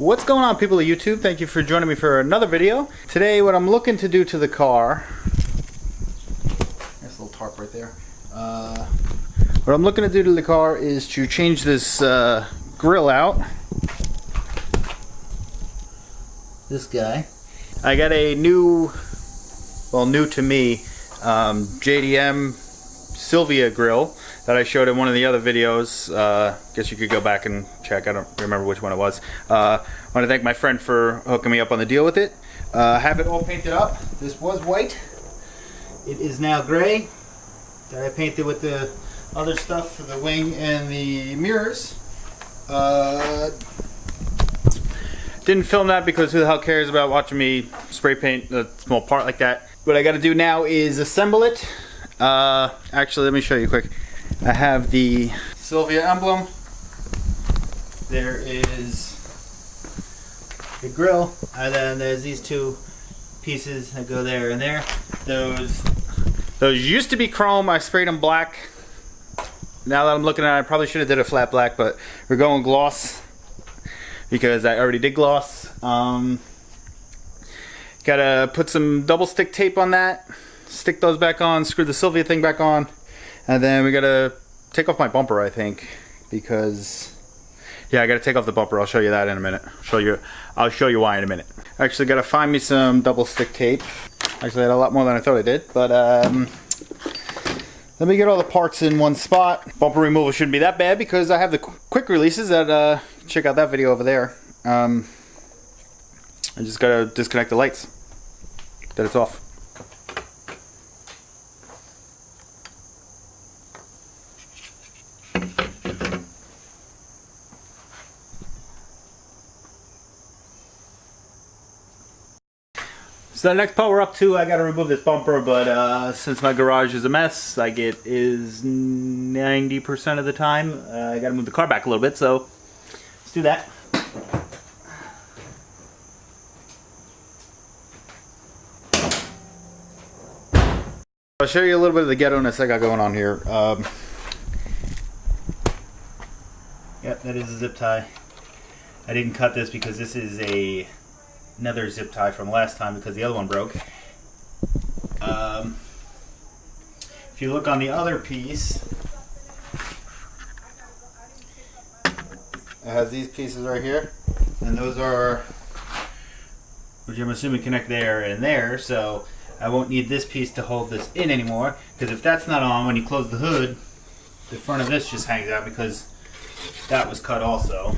What's going on, people of YouTube? Thank you for joining me for another video. Today what I'm looking to do to the car, there's a little tarp right there. What I'm looking to do to the car is to change this grill out. This guy. I got a new, well, new to me, JDM Silvia grill that I showed in one of the other videos. Guess you could go back and check. I don't remember which one it was. I want to thank my friend for hooking me up on the deal with it. Have it all painted up. This was white. It is now gray. That I painted with the other stuff for the wing and the mirrors. Didn't film that because who the hell cares about watching me spray paint a small part like that. What I got to do now is assemble it. Actually, let me show you quick. I have the Silvia emblem. There is the grill, and then there's these two pieces that go there and there. Those used to be chrome. I sprayed them black. Now that I'm looking at it, I probably should have did a flat black, but we're going gloss because I already did gloss. Gotta put some double stick tape on that, stick those back on, screw the Silvia thing back on, and then we gotta take off my bumper, I think, because yeah, I gotta take off the bumper. I'll show you that in a minute. I'll show you why in a minute. Actually, gotta find me some double stick tape. Actually, I had a lot more than I thought I did, but let me get all the parts in one spot. Bumper removal shouldn't be that bad because I have the quick releases that check out that video over there. I just gotta disconnect the lights. That it's off. So the next part we're up to, I gotta remove this bumper, but since my garage is a mess, like it is 90% of the time, I gotta move the car back a little bit, so let's do that. I'll show you a little bit of the ghetto-ness I got going on here. Yep, that is a zip tie. I didn't cut this because this is another zip tie from last time because the other one broke. If you look on the other piece, it has these pieces right here, and those are, which I'm assuming connect there and there, so I won't need this piece to hold this in anymore, because if that's not on, when you close the hood, the front of this just hangs out because that was cut also.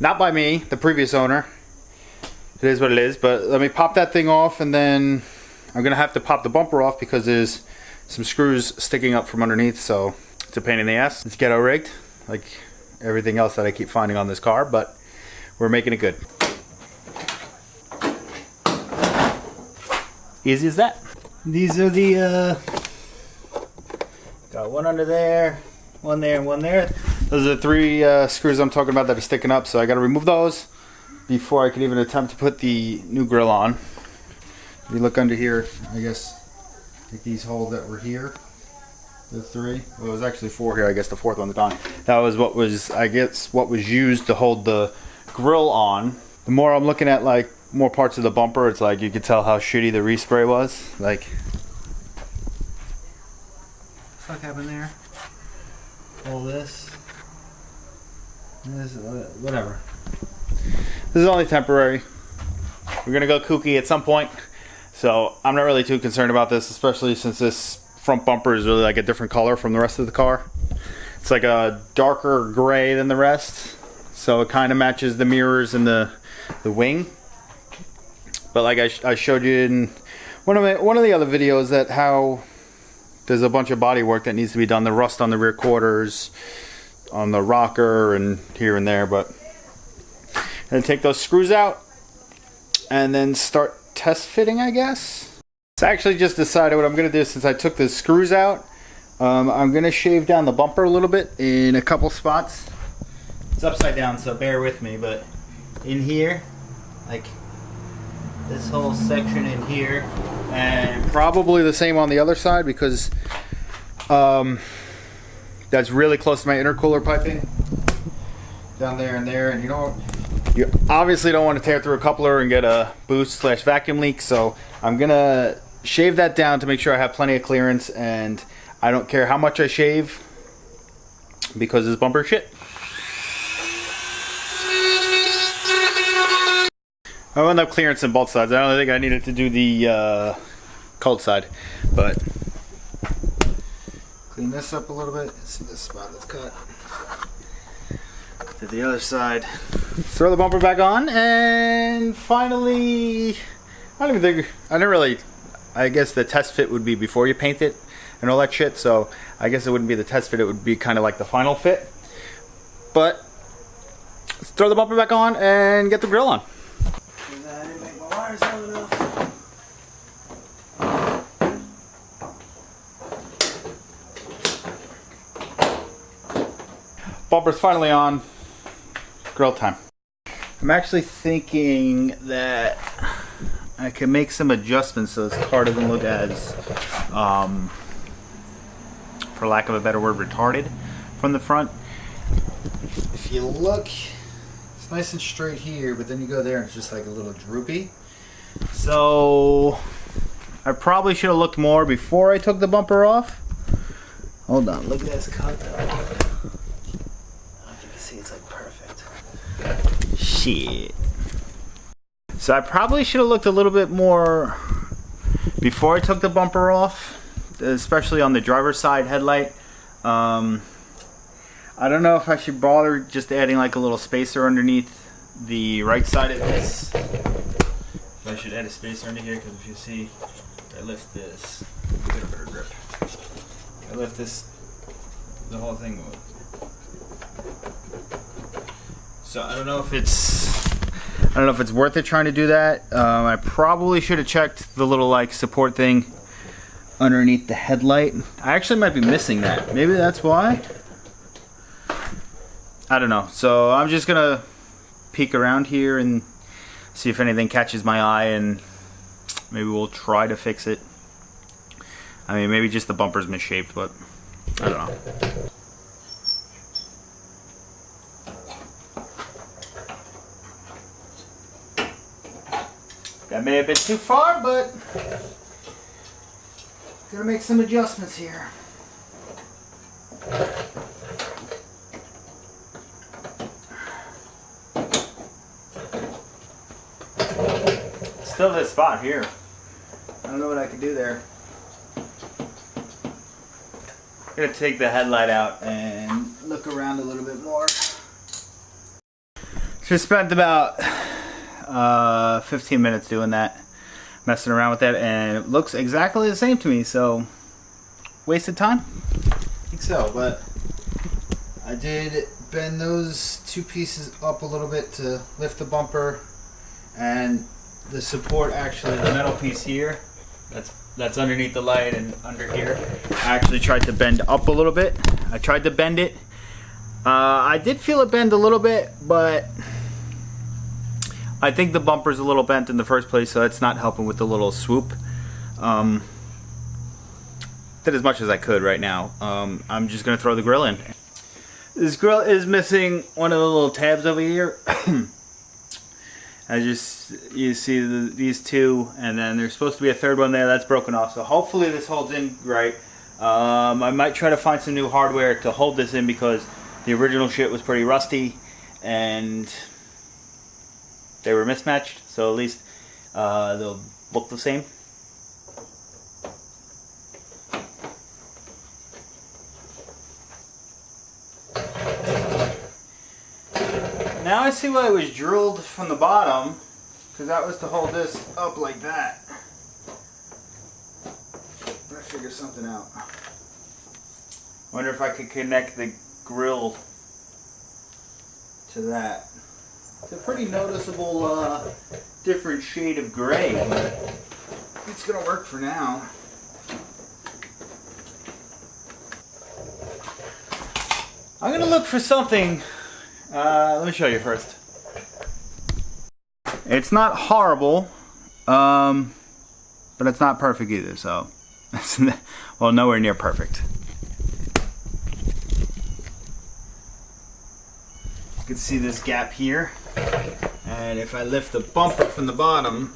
Not by me, the previous owner. It is what it is, but let me pop that thing off, and then I'm gonna have to pop the bumper off because there's some screws sticking up from underneath, so it's a pain in the ass. It's ghetto rigged, like everything else that I keep finding on this car, but we're making it good. Easy as that. These are the, got one under there, one there, and one there. Those are the three screws I'm talking about that are sticking up, so I gotta remove those before I can even attempt to put the new grill on. If you look under here, I guess, like these holes that were here, the three, well, it was actually four here, I guess the fourth one's gone. That was what was, I guess, what was used to hold the grill on. The more I'm looking at, like, more parts of the bumper, it's like you could tell how shitty the respray was. Like, what the fuck happened there? All this, whatever. This is only temporary. We're gonna go kooky at some point, so I'm not really too concerned about this, especially since this front bumper is really like a different color from the rest of the car. It's like a darker gray than the rest, so it kind of matches the mirrors and the wing. But like I showed you in one of the other videos, that how there's a bunch of body work that needs to be done. The rust on the rear quarters, on the rocker, and here and there. But and take those screws out and then start test fitting, I guess. So I actually just decided what I'm going to do since I took the screws out. I'm going to shave down the bumper a little bit in a couple spots. It's upside down, so bear with me. But in here, like this whole section in here, and probably the same on the other side because that's really close to my intercooler piping. Down there and there, and you know what? You obviously don't want to tear through a coupler and get a boost / vacuum leak, so I'm gonna shave that down to make sure I have plenty of clearance, and I don't care how much I shave because this bumper is shit. I wound up clearance on both sides. I don't think I needed to do the cold side, but clean this up a little bit. See this spot that's cut. To the other side. Throw the bumper back on, and finally, I guess the test fit would be before you paint it and all that shit, so I guess it wouldn't be the test fit, it would be kind of like the final fit. But let's throw the bumper back on and get the grill on. I didn't make my wires long enough. Bumper's finally on. Grill time. I'm actually thinking that I can make some adjustments so this car doesn't look as, for lack of a better word, retarded from the front. If you look, it's nice and straight here, but then you go there and it's just like a little droopy. So I probably should have looked more before I took the bumper off. Hold on, look at this cut though. It's like perfect. Shit. So I probably should have looked a little bit more before I took the bumper off, especially on the driver's side headlight. I don't know if I should bother just adding like a little spacer underneath the right side of this. If I should add a spacer under here, because if you see, I lift this, get a better grip. I lift this, the whole thing will. So I don't know if it's worth it trying to do that. I probably should have checked the little like support thing underneath the headlight. I actually might be missing that. Maybe that's why. I don't know. So I'm just gonna peek around here and see if anything catches my eye, and maybe we'll try to fix it. I mean, maybe just the bumper's misshaped, but I don't know. That may have been too far, but gonna make some adjustments here. Still this spot here. I don't know what I can do there. I'm gonna take the headlight out and look around a little bit more. Just spent about 15 minutes doing that, messing around with that, and it looks exactly the same to me, so wasted time? I think so, but I did bend those two pieces up a little bit to lift the bumper, and the support, actually the metal piece here that's underneath the light and under here, I actually tried to bend up a little bit. I tried to bend it. I did feel it bend a little bit, but I think the bumper's a little bent in the first place, so it's not helping with the little swoop. Did as much as I could right now. I'm just gonna throw the grill in. This grill is missing one of the little tabs over here. You see these two, and then there's supposed to be a third one there that's broken off. So hopefully this holds in right. I might try to find some new hardware to hold this in, because the original shit was pretty rusty and they were mismatched, so at least they'll look the same. Now I see why it was drilled from the bottom, because that was to hold this up like that. I'm gonna figure something out. Wonder if I could connect the grill to that. It's a pretty noticeable different shade of gray, but it's gonna work for now. I'm gonna look for something. Let me show you first. It's not horrible, but it's not perfect either, so it's well, nowhere near perfect. You can see this gap here. And if I lift the bumper from the bottom,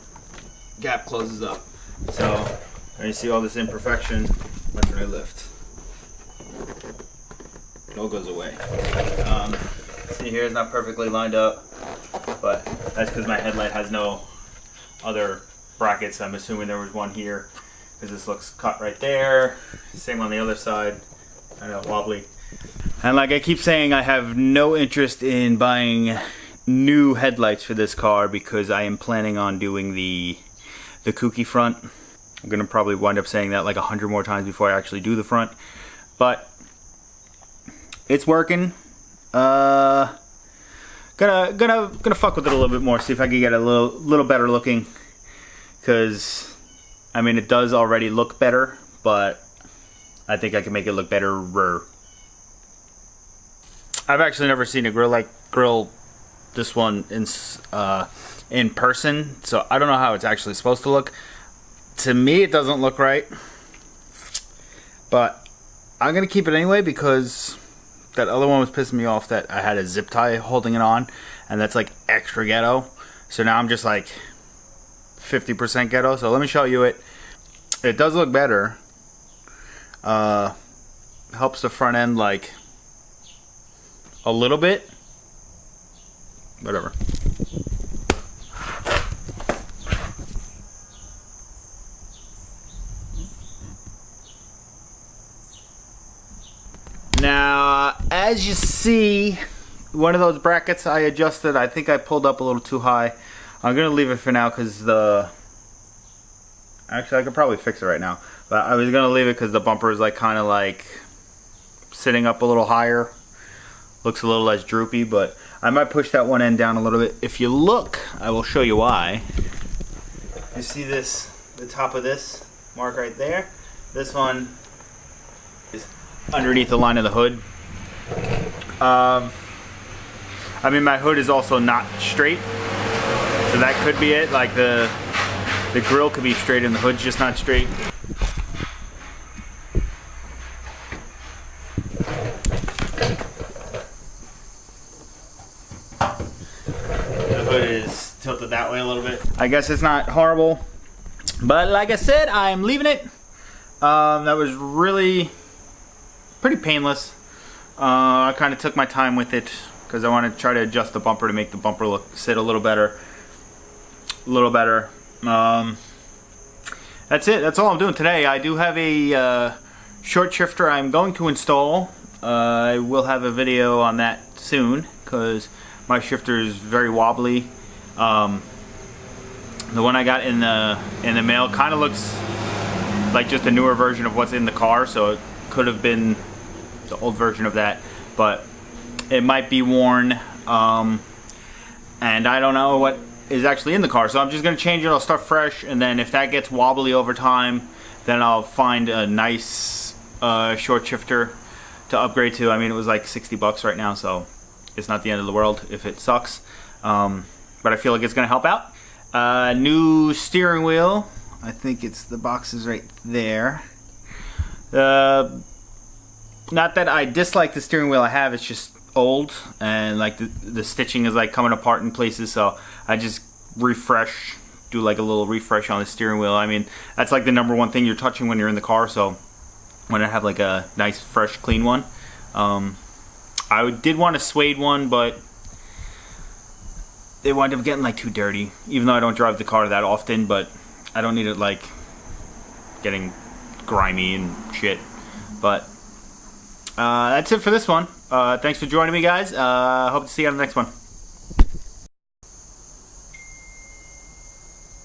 gap closes up. So you see all this imperfection when I lift. It all goes away. See here, it's not perfectly lined up, but that's because my headlight has no other brackets. I'm assuming there was one here, because this looks cut right there. Same on the other side. I know, wobbly. And like I keep saying, I have no interest in buying new headlights for this car because I am planning on doing the kooky front. I'm gonna probably wind up saying that like 100 more times before I actually do the front, but it's working. Gonna fuck with it a little bit more, see if I can get a little better looking, because I mean it does already look better, but I think I can make it look better. I've actually never seen a grill this one in person, so I don't know how it's actually supposed to look. To me, it doesn't look right, but I'm gonna keep it anyway because that other one was pissing me off that I had a zip tie holding it on, and that's like extra ghetto. So now I'm just like 50% ghetto. So let me show you it. It does look better. Helps the front end like a little bit. Whatever. Now, as you see, one of those brackets I adjusted, I think I pulled up a little too high. I'm going to leave it for now because actually I could probably fix it right now. But I was going to leave it because the bumper is like kind of like sitting up a little higher. Looks a little less droopy, but I might push that one end down a little bit. If you look, I will show you why. You see this, the top of this mark right there? This one is underneath the line of the hood. I mean, my hood is also not straight, so that could be it. Like the grill could be straight and the hood's just not straight. The hood is tilted that way a little bit. I guess it's not horrible, but like I said, I'm leaving it. That was really pretty painless. I kind of took my time with it because I want to try to adjust the bumper to make the bumper sit a little better. That's it. That's all I'm doing today. I do have a short shifter I'm going to install. I will have a video on that soon because my shifter is very wobbly. The one I got in the mail kind of looks like just a newer version of what's in the car, so it could have been the old version of that, but it might be worn, and I don't know what is actually in the car, so I'm just gonna change it. I'll start fresh, and then if that gets wobbly over time, then I'll find a nice short shifter to upgrade to. I mean, it was like 60 bucks right now, so it's not the end of the world if it sucks, but I feel like it's gonna help out. New steering wheel. I think it's the boxes right there. Not that I dislike the steering wheel I have, it's just old and like the stitching is like coming apart in places, so I just do like a little refresh on the steering wheel. I mean, that's like the #1 thing you're touching when you're in the car, so when I have like a nice fresh clean one. I did want a suede one, but they wind up getting like too dirty, even though I don't drive the car that often, but I don't need it like getting grimy and shit. But that's it for this one. Thanks for joining me, guys. Hope to see you on the next one.